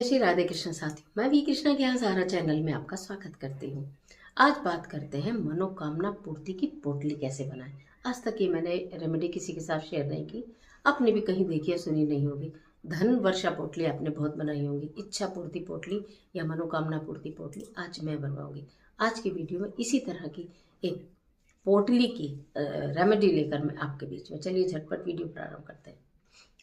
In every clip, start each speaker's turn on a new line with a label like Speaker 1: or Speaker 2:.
Speaker 1: श्री राधे कृष्ण साथियों, मैं वी कृष्णा के यहाँ सारा चैनल में आपका स्वागत करती हूँ। आज बात करते हैं मनोकामना पूर्ति की पोटली कैसे बनाएं। आज तक ये मैंने रेमेडी किसी के साथ शेयर नहीं की, आपने भी कहीं देखी या सुनी नहीं होगी। धन वर्षा पोटली आपने बहुत बनाई होंगी, इच्छा पूर्ति पोटली या मनोकामना पूर्ति पोटली आज मैं बनवाऊंगी। आज की वीडियो में इसी तरह की एक पोटली की रेमेडी लेकर मैं आपके बीच में, चलिए झटपट वीडियो प्रारंभ करते हैं।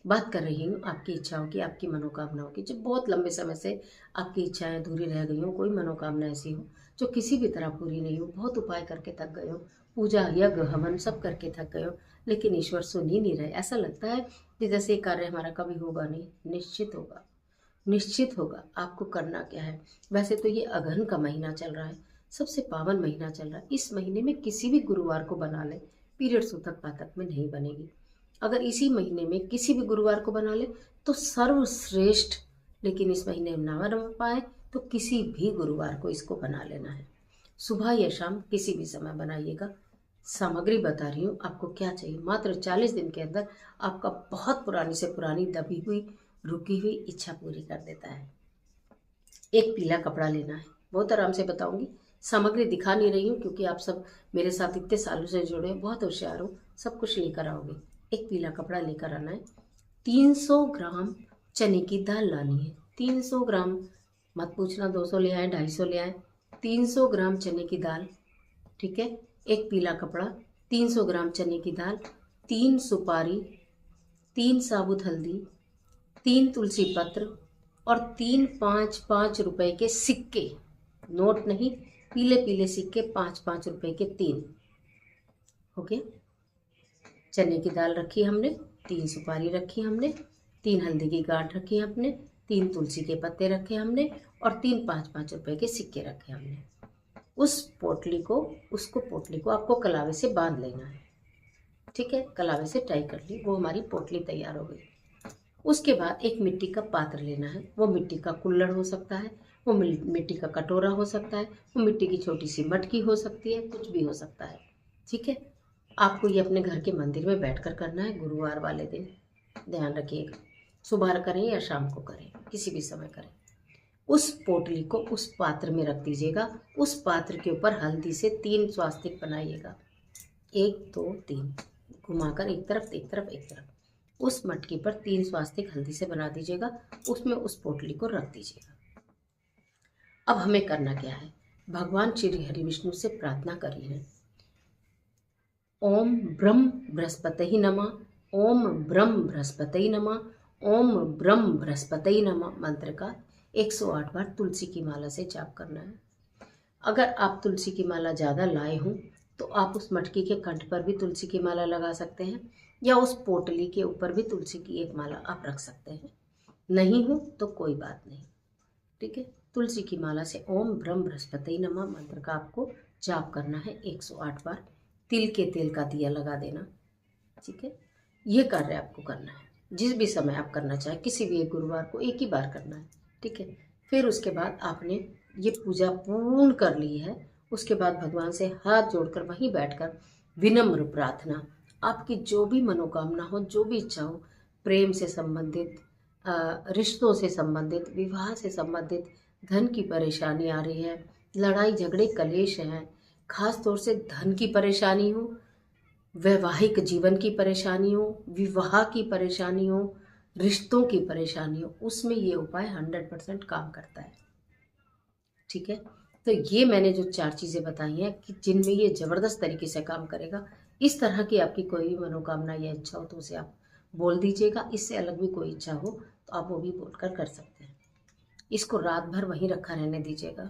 Speaker 1: बात कर रही हूँ आपकी इच्छाओं की, आपकी मनोकामनाओं की, जो बहुत लंबे समय से आपकी इच्छाएं अधूरी रह गई हो। कोई मनोकामना ऐसी हो जो किसी भी तरह पूरी नहीं हो, बहुत उपाय करके थक गए हो, पूजा यज्ञ हवन सब करके थक गए हो, लेकिन ईश्वर सुन ही नहीं रहे। ऐसा लगता है कि जैसे ये कार्य हमारा कभी होगा नहीं। निश्चित होगा, निश्चित होगा। आपको करना क्या है, वैसे तो ये अगहन का महीना चल रहा है, सबसे पावन महीना चल रहा है। इस महीने में किसी भी गुरुवार को बना ले, पीरियड सूतक पातक में नहीं बनेगी। अगर इसी महीने में किसी भी गुरुवार को बना ले तो सर्वश्रेष्ठ, लेकिन इस महीने में ना बना पाए तो किसी भी गुरुवार को इसको बना लेना है। सुबह या शाम किसी भी समय बनाइएगा। सामग्री बता रही हूँ आपको क्या चाहिए। मात्र 40 दिन के अंदर आपका बहुत पुरानी से पुरानी दबी हुई रुकी हुई इच्छा पूरी कर देता है। एक पीला कपड़ा लेना है, बहुत आराम से बताऊंगी। सामग्री दिखा नहीं रही हूँ क्योंकि आप सब मेरे साथ इतने सालों से जुड़े हो, बहुत होशियार हो, सब कुछ लेकर आओगे। एक पीला कपड़ा लेकर आना है। 300 ग्राम चने की दाल लानी है। 300 ग्राम, मत पूछना 200 ले आए 250 ले आए, 300 ग्राम चने की दाल, ठीक है। एक पीला कपड़ा, 300 ग्राम चने की दाल, 3 सुपारी, 3 साबुत हल्दी, 3 तुलसी पत्र और 3 5-5 रुपए के सिक्के, नोट नहीं, पीले पीले सिक्के 5-5 रुपए के 3। ओके, चने की दाल रखी हमने, 3 सुपारी रखी हमने, 3 हल्दी की गांठ रखी हमने, 3 तुलसी के पत्ते रखे हमने और 3 5-5 रुपए के सिक्के रखे हमने। उस पोटली को, पोटली को आपको कलावे से बांध लेना है, ठीक है। कलावे से टाई कर ली, वो हमारी पोटली तैयार हो गई। उसके बाद एक मिट्टी का पात्र लेना है। वो मिट्टी का कुल्हड़ हो सकता है, वो मिट्टी का कटोरा हो सकता है, वो मिट्टी की छोटी सी मटकी हो सकती है, कुछ भी हो सकता है, ठीक है। आपको ये अपने घर के मंदिर में बैठकर करना है गुरुवार वाले दिन, ध्यान रखिएगा। सुबह करें या शाम को करें, किसी भी समय करें। उस पोटली को उस पात्र में रख दीजिएगा। उस पात्र के ऊपर हल्दी से 3 स्वास्तिक बनाइएगा, 1 2 3, घुमाकर एक तरफ एक तरफ एक तरफ। उस मटकी पर 3 स्वास्तिक हल्दी से बना दीजिएगा, उसमें उस पोटली को रख दीजिएगा। अब हमें करना क्या है, भगवान श्री हरि विष्णु से प्रार्थना करी है। ओम ब्रह्म बृहस्पति नमः, ओम ब्रह्म बृहस्पति नमः, ओम ब्रह्म बृहस्पति नमः मंत्र का 108 बार तुलसी की माला से जाप करना है। अगर आप तुलसी की माला ज़्यादा लाए हों तो आप उस मटकी के कंठ पर भी तुलसी की माला लगा सकते हैं, या उस पोटली के ऊपर भी तुलसी की एक माला आप रख सकते हैं। नहीं हो तो कोई बात नहीं, ठीक है। तुलसी की माला से ओम ब्रह्म बृहस्पति नमः मंत्र का आपको जाप करना है 108 बार। तिल के तेल का दिया लगा देना, ठीक है। ये कार्य आपको करना है जिस भी समय आप करना चाहें, किसी भी एक गुरुवार को एक ही बार करना है, ठीक है। फिर उसके बाद आपने ये पूजा पूर्ण कर ली है। उसके बाद भगवान से हाथ जोड़कर वहीं बैठकर विनम्र प्रार्थना, आपकी जो भी मनोकामना हो, जो भी इच्छा हो, प्रेम से संबंधित, रिश्तों से संबंधित, विवाह से संबंधित, धन की परेशानी आ रही है, लड़ाई झगड़े कलेश हैं, खास तौर से धन की परेशानी हो, वैवाहिक जीवन की परेशानी हो, विवाह की परेशानी हो, रिश्तों की परेशानी हो, उसमें ये उपाय 100% काम करता है, ठीक है। तो ये मैंने जो 4 चीज़ें बताई हैं कि जिनमें ये ज़बरदस्त तरीके से काम करेगा। इस तरह की आपकी कोई भी मनोकामना या इच्छा हो तो उसे आप बोल दीजिएगा। इससे अलग भी कोई इच्छा हो तो आप वो भी बोलकर कर सकते हैं। इसको रात भर वहीं रखा रहने दीजिएगा।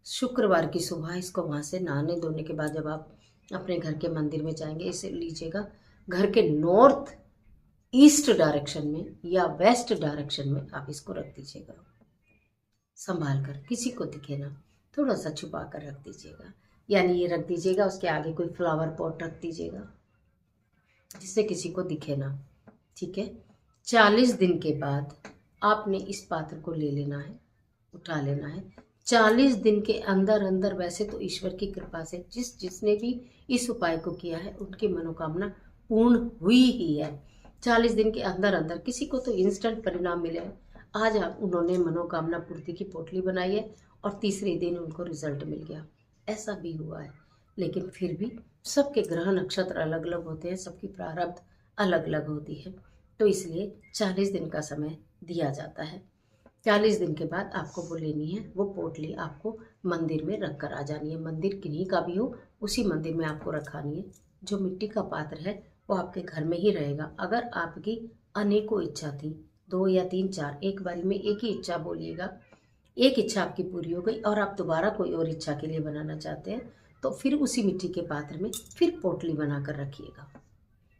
Speaker 1: शुक्रवार की सुबह इसको वहाँ से नहाने धोने के बाद जब आप अपने घर के मंदिर में जाएंगे, इसे लीजिएगा, घर के नॉर्थ ईस्ट डायरेक्शन में या वेस्ट डायरेक्शन में आप इसको रख दीजिएगा, संभाल कर, किसी को दिखे ना, थोड़ा सा छुपा कर रख दीजिएगा। यानी ये रख दीजिएगा, उसके आगे कोई फ्लावर पॉट रख दीजिएगा जिससे किसी को दिखे ना, ठीक है। 40 दिन के बाद आपने इस पात्र को ले लेना है, उठा लेना है। 40 दिन के अंदर अंदर, वैसे तो ईश्वर की कृपा से जिसने भी इस उपाय को किया है उनकी मनोकामना पूर्ण हुई ही है। 40 दिन के अंदर अंदर, किसी को तो इंस्टेंट परिणाम मिले हैं, आज उन्होंने मनोकामना पूर्ति की पोटली बनाई है और तीसरे दिन उनको रिजल्ट मिल गया। ऐसा भी हुआ है। लेकिन फिर भी सबके ग्रह नक्षत्र अलग अलग होते हैं, सबकी प्रारब्ध अलग अलग होती है, तो इसलिए 40 दिन का समय दिया जाता है। 40 दिन के बाद आपको वो लेनी है, वो पोटली आपको मंदिर में रख कर आ जानी है। मंदिर किन्हीं का भी हो, उसी मंदिर में आपको रखानी है। जो मिट्टी का पात्र है वो आपके घर में ही रहेगा। अगर आपकी अनेकों इच्छा थी, 2 या 3 4, एक बारी में एक ही इच्छा बोलिएगा, एक इच्छा आपकी पूरी हो गई और आप दोबारा कोई और इच्छा के लिए बनाना चाहते हैं, तो फिर उसी मिट्टी के पात्र में फिर पोटली बनाकर रखिएगा।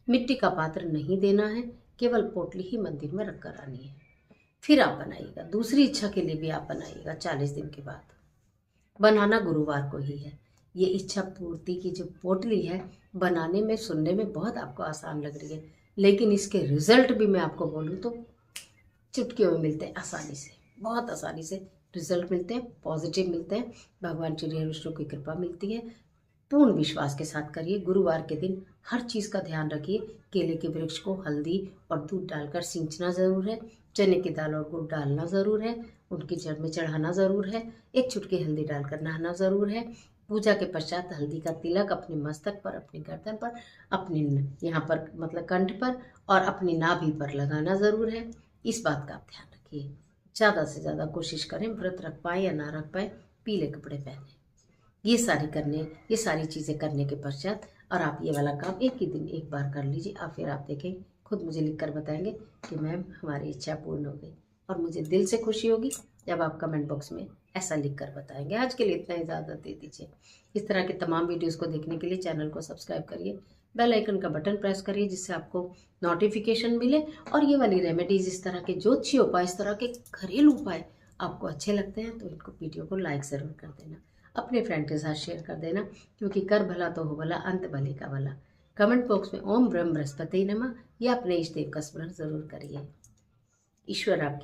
Speaker 1: मिट्टी का पात्र नहीं देना है, केवल पोटली ही मंदिर में रख कर आनी है। फिर आप बनाइएगा, दूसरी इच्छा के लिए भी आप बनाइएगा 40 दिन के बाद। बनाना गुरुवार को ही है। ये इच्छा पूर्ति की जो पोटली है, बनाने में सुनने में बहुत आपको आसान लग रही है, लेकिन इसके रिजल्ट भी मैं आपको बोलूँ तो चुटकियों में मिलते हैं, आसानी से, बहुत आसानी से रिजल्ट मिलते हैं, पॉजिटिव मिलते हैं। भगवान श्री हरि विष्णु की कृपा मिलती है। पूर्ण विश्वास के साथ करिए। गुरुवार के दिन हर चीज़ का ध्यान रखिए। केले के वृक्ष को हल्दी और दूध डालकर सींचना ज़रूर है। चने की दाल और गुड़ डालना ज़रूर है। उनकी जड़ में चढ़ाना ज़रूर है। एक चुटकी हल्दी डालकर नहाना ज़रूर है। पूजा के पश्चात हल्दी का तिलक अपने मस्तक पर, अपनी गर्दन पर, अपने यहाँ पर मतलब कंठ पर और अपनी नाभि पर लगाना ज़रूर है। इस बात का आप ध्यान रखिए। ज़्यादा से ज़्यादा कोशिश करें, व्रत रख पाए या ना रख पाए, पीले कपड़े पहने। ये सारी चीज़ें करने के पश्चात और आप ये वाला काम एक ही दिन एक बार कर लीजिए। और फिर आप देखें, खुद मुझे लिख कर बताएंगे कि मैम हमारी इच्छा पूर्ण हो गई। और मुझे दिल से खुशी होगी जब आप कमेंट बॉक्स में ऐसा लिख कर बताएंगे। आज के लिए इतना इजाज़त दे दीजिए। इस तरह के तमाम वीडियोज़ को देखने के लिए चैनल को सब्सक्राइब करिए, बेल आइकन का बटन प्रेस करिए जिससे आपको नोटिफिकेशन मिले। और ये वाली रेमेडीज़, इस तरह के ज्योतिषी उपाय, इस तरह के घरेलू उपाय आपको अच्छे लगते हैं तो इनको वीडियो को लाइक ज़रूर कर देना, अपने फ्रेंड के साथ शेयर कर देना, क्योंकि कर भला तो हो भला, अंत भले का भला। कमेंट बॉक्स में ओम ब्रह्म बृहस्पति नमः या अपने इष्ट देव का स्मरण जरूर करिए। ईश्वर आपके